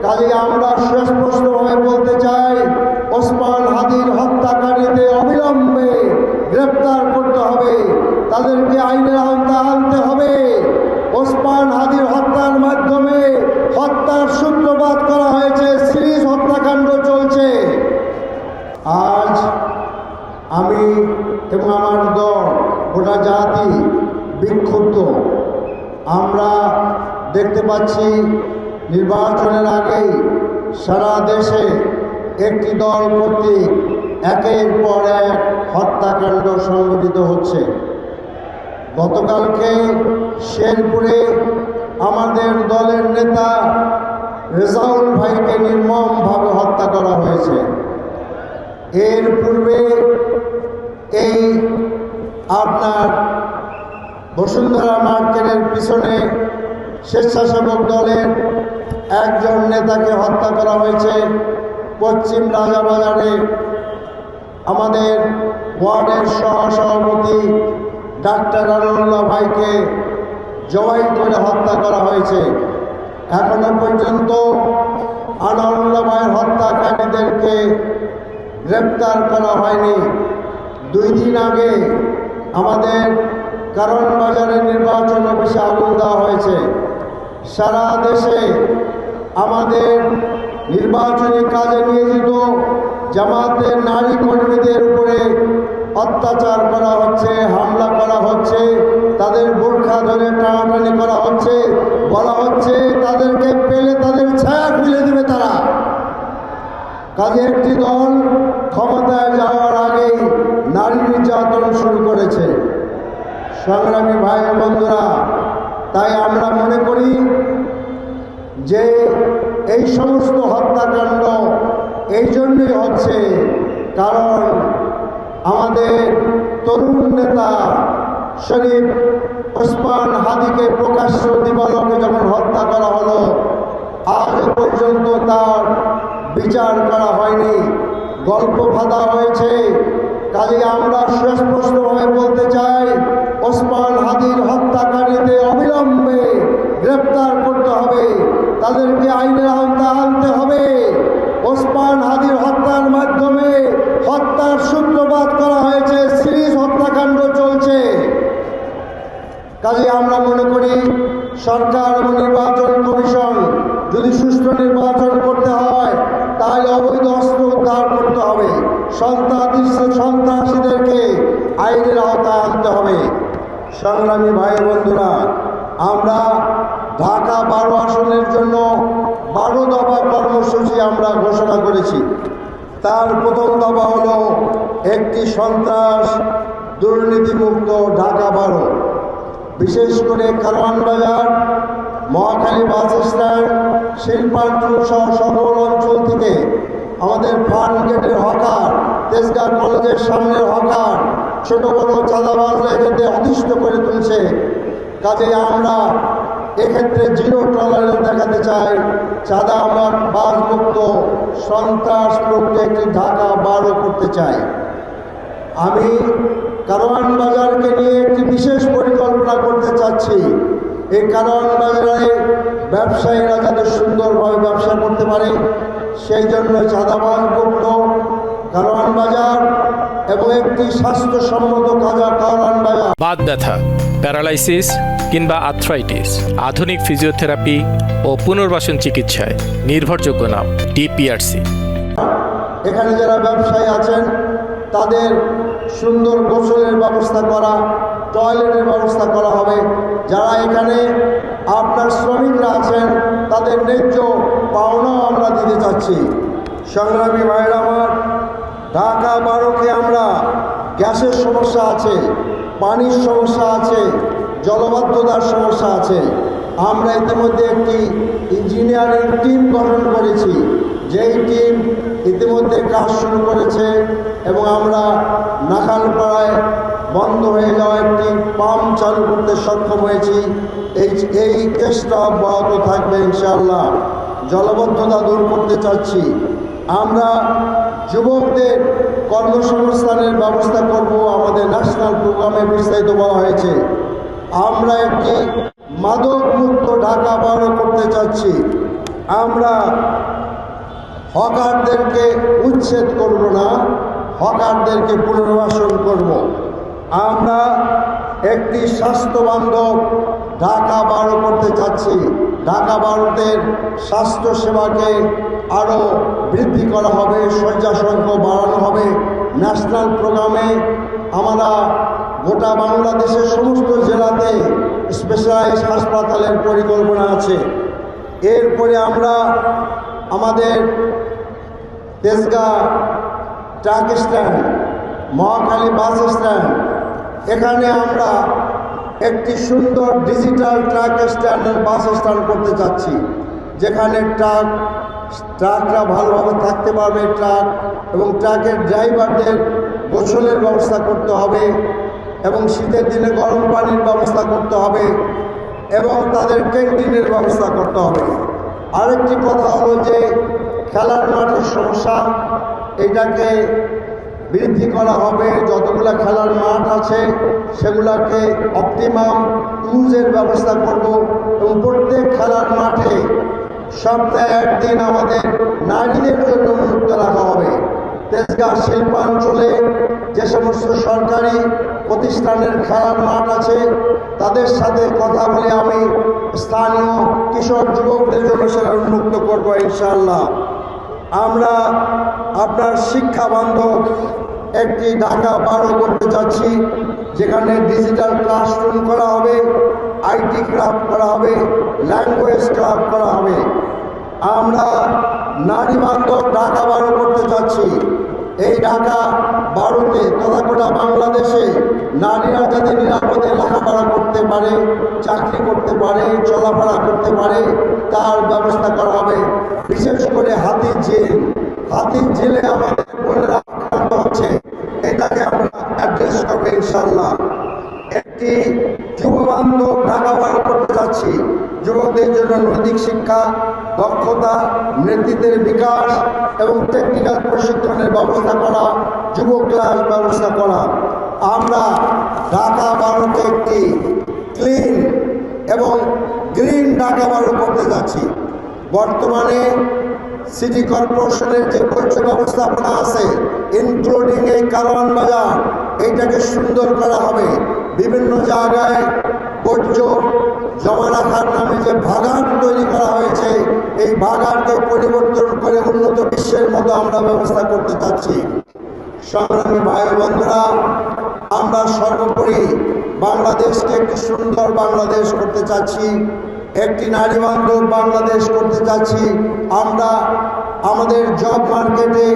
কাজে আমরা সুস্পষ্টভাবে বলতে চাই, ওসমান হাদির হত্যাকারীদের অবিলম্বে গ্রেপ্তার করতে হবে, তাদেরকে আইনের আওতায় আনতে হবে। ওসমান হাদির হত্যার মাধ্যমে হত্যার সূত্রপাত করা হয়েছে, সিরিজ হত্যাকাণ্ড চলছে। আজ আমি এবং আমার দল, গোটা জাতি বিক্ষুব্ধ। আমরা দেখতে পাচ্ছি নির্বাচনের আগেই সারা দেশে একটি দল কর্তৃক একের পর এক হত্যাকাণ্ড সংঘটিত হচ্ছে। গতকালকে শেরপুরে আমাদের দলের নেতা রেজাউল ভাইকে নির্মমভাবে হত্যা করা হয়েছে। এর পূর্বে এই আপনার বসুন্ধরা মার্কেটের পিছনে স্বেচ্ছাসেবক দলের একজন নেতাকে হত্যা করা হয়েছে। পশ্চিম রাজাবাজারে আমাদের ওয়ার্ডের সহসভাপতি ডাক্তার আনোয়ারুল্লাহ ভাইকে জবাই করে হত্যা করা হয়েছে। এখনো পর্যন্ত আনোয়ারুল্লাহ ভাইয়ের হত্যাকারীদেরকে গ্রেপ্তার করা হয়নি। 2 দিন আগে আমাদের কারণ বাজারের নির্বাচন অফিসে আগুন দেওয়া হয়েছে। সারা দেশে আমাদের নির্বাচনী কাজে নিয়োজিত জামাতের নারী কর্মীদের উপরে অত্যাচার করা হচ্ছে, হামলা করা হচ্ছে, তাদের বোরখা ধরে টানাটানি করা হচ্ছে, বলা হচ্ছে তাদেরকে পেলে তাদের ছায়া খুলে দেবে তারা। কাজে একটি দল ক্ষমতায় যাওয়ার আগেই নারী নির্যাতন শুরু করেছে। সংগ্রামী ভাই ও বন্ধুরা, তাই আমরা মনে করি যে এই সমস্ত হত্যাকাণ্ড এই জন্যই হচ্ছে কারণ আমাদের তরুণ নেতা শরীফ ওসমান হাদিকে প্রকাশ্য দিবালোকে যখন হত্যা করা হলো, আজ পর্যন্ত তার বিচার করা হয়নি, গল্প ফাঁদা হয়েছে। কাজে আমরা সুস্পষ্টভাবে বলতে চাই, ওসমান হাদির হত্যাকারীদের অবিলম্বে গ্রেপ্তার করতে হবে, তাদেরকে আইনের আওতায় আনতে হবে। ওসমান হাদির হত্যার মাধ্যমে হত্যার সূত্রপাত করা হয়েছে, সিরিজ হত্যাকাণ্ড চলছে। কাজে আমরা মনে করি সরকার এবং নির্বাচন কমিশন যদি সুষ্ঠু নির্বাচন করতে হয় তাহলে অবৈধ অস্ত্র উদ্ধার করতে হবে, সন্ত্রাসীদেরকে আইনের আওতায় আনতে হবে। সংগ্রামী ভাই বন্ধুরা, আমরা ঢাকা 12 আসনের জন্য 12 দফা কর্মসূচি আমরা ঘোষণা করেছি। তার প্রথম দফা হলো একটি সন্ত্রাস দুর্নীতিমুক্ত ঢাকা 12। বিশেষ করে কারওয়ান বাজার, মহাখালী বাস স্ট্যান্ড, শিল্পাঞ্চল সহ সকল অঞ্চল থেকে আমাদের ফার্ম গেটের হকার, তেজগাঁ কলেজের সামনের হকার, ছোট বড় চাঁদাবাজরা এক্ষেত্রে অতিষ্ঠ করে তুলছে। কাজে আমরা এক্ষেত্রে জিরো টলারেন্স দেখাতে চাই। চাঁদা আমার বাজমুক্ত, সন্ত্রাস মুক্ত একটি ঢাকা 12 করতে চাই। আমি কারওয়ান বাজারকে নিয়ে একটি বিশেষ পরিকল্পনা করতে চাচ্ছি। এই কারওয়ান বাজারে ব্যবসায়ীরা যাতে সুন্দরভাবে ব্যবসা করতে পারে সেই জন্য চাঁদাবাজ মুক্ত কারওয়ান বাজার এবং একটি স্বাস্থ্যসম্মত কারওয়ান বাজার। বাত ব্যথা, প্যারালাইসিস কিংবা আর্থ্রাইটিস, আধুনিক ফিজিওথেরাপি ও পুনর্বাসন চিকিৎসায় নির্ভরযোগ্য নাম ডিপিআরসি। এখানে যারা ব্যবসায়ী আছেন তাদের সুন্দর গোসলের ব্যবস্থা করা, টয়লেটের ব্যবস্থা করা হবে। যারা এখানে আপনার শ্রমিকরা আছেন তাদের ন্যায্য পাওনাও আমরা দিতে চাচ্ছি। সংগ্রামী ভাইরা আমার, ঢাকা 12কে আমরা গ্যাসের সমস্যা আছে, পানির সমস্যা আছে, জলবদ্ধতার সমস্যা আছে। আমরা ইতিমধ্যে একটি ইঞ্জিনিয়ারিং টিম গঠন করেছি, যেই টিম ইতিমধ্যে কাজ শুরু করেছে এবং আমরা নাখালপাড়ায় বন্ধ হয়ে যাওয়া একটি পাম্প চালু করতে সক্ষম হয়েছি। এই চেষ্টা অব্যাহত থাকবে ইনশাআল্লাহ। জলবদ্ধতা দূর করতে চাচ্ছি। আমরা যুবকদের কর্মসংস্থানের ব্যবস্থা করব, আমাদের ন্যাশনাল প্রোগ্রামে বিস্তারিত বলা হয়েছে। আমরা একটি মাদক মুক্ত ঢাকা 12 করতে চাচ্ছি। আমরা হকারদেরকে উচ্ছেদ করব না, হকারদেরকে পুনর্বাসন করব। আমরা একটি স্বাস্থ্যবান্ধব ঢাকা 12 করতে চাচ্ছি। ঢাকা 12-র স্বাস্থ্যসেবাকে আরও বৃদ্ধি করা হবে, শয্যা সংখ্যা বাড়ানো হবে। ন্যাশনাল প্রোগ্রামে আমরা গোটা বাংলাদেশের সমস্ত জেলাতে স্পেশালাইজড হাসপাতালের পরিকল্পনা আছে। এরপরে আমরা আমাদের Tejgaon truck stand, Mohakhali bus stand, এখানে আমরা একটি সুন্দর ডিজিটাল ট্রাক স্ট্যান্ডের বাস স্ট্যান্ড করতে চাচ্ছি, যেখানে ট্রাকরা ভালোভাবে থাকতে পারবে, ট্রাক এবং ট্রাকের ড্রাইভারদের গোসলের ব্যবস্থা করতে হবে এবং শীতের দিনে গরম পানির ব্যবস্থা করতে হবে এবং তাদের ক্যান্টিনের ব্যবস্থা করতে হবে। আরেকটি কথা হলো যে খেলার মাঠের সমস্যা, এটাকে বৃদ্ধি করা হবে। যতগুলো খেলার মাঠ আছে সেগুলোকে অপটিমাম ইউজের ব্যবস্থা করব এবং প্রত্যেক খেলার মাঠে সপ্তাহে একদিন আমাদের নারীদের জন্য মুক্ত রাখা হবে। তেজগাঁ শিল্পাঞ্চলে যে সমস্ত সরকারি প্রতিষ্ঠানের খেলার মাঠ আছে তাদের সাথে কথা বলে আমি স্থানীয় কিশোর যুবকদের জন্য সেটা উন্মুক্ত করবো ইনশাআল্লাহ। আমরা আপনার শিক্ষা বান্ধব একটি ঢাকা 12 করতে যাচ্ছি, যেখানে ডিজিটাল ক্লাসরুম করা হবে, আইটি ক্লাব করা হবে, ল্যাঙ্গুয়েজ ক্লাব করা হবে। আমরা নারী বান্ধব ঢাকা 12 করতে যাচ্ছি। এই ঢাকা 12-তে তথা গোটা বাংলাদেশে নারীরা যাতে নিরাপদে লেখাপড়া করতে পারে, চাকরি করতে পারে, চলাফেরা করতে পারে তার ব্যবস্থা করা হবে। বিশেষ করে হাতির জেলে আমাদের বোনেরা আক্রান্ত হচ্ছে, এটাকে আমরা অ্যাড্রেস করবো ইনশাল্লাহ। একটি যুববান্ধব ঢাকা 12 করতে যাচ্ছি, যুবকদের জন্য নৈতিক শিক্ষা, দক্ষতা, নেতৃত্বের বিকাশ এবং টেকনিক্যাল প্রশিক্ষণের ব্যবস্থা করা, যুব ক্লাস ব্যবস্থা করা। আমরা ঢাকা 12-কে একটি ক্লিন এবং গ্রিন ঢাকা 12 করতে যাচ্ছি। বর্তমানে সিটি কর্পোরেশনের যে বর্জ্য ব্যবস্থাপনা আছে, ইনক্লুডিং এই কারওয়ান বাজার, এইটাকে সুন্দর করা হবে। বিভিন্ন জায়গায় বর্জ্য জমা রাখার নামে যে ভাগাড় তৈরি করা হয়েছে, এই ভাগাড়কে পরিবর্তন করে উন্নত বিশ্বের মতো আমরা ব্যবস্থা করতে চাচ্ছি। সংগ্রামী ভাই বন্ধুরা, আমরা সর্বোপরি বাংলাদেশকে একটি সুন্দর বাংলাদেশ করতে চাচ্ছি, একটি নারী বান্ধব বাংলাদেশ করতে চাচ্ছি। আমরা আমাদের জব মার্কেটে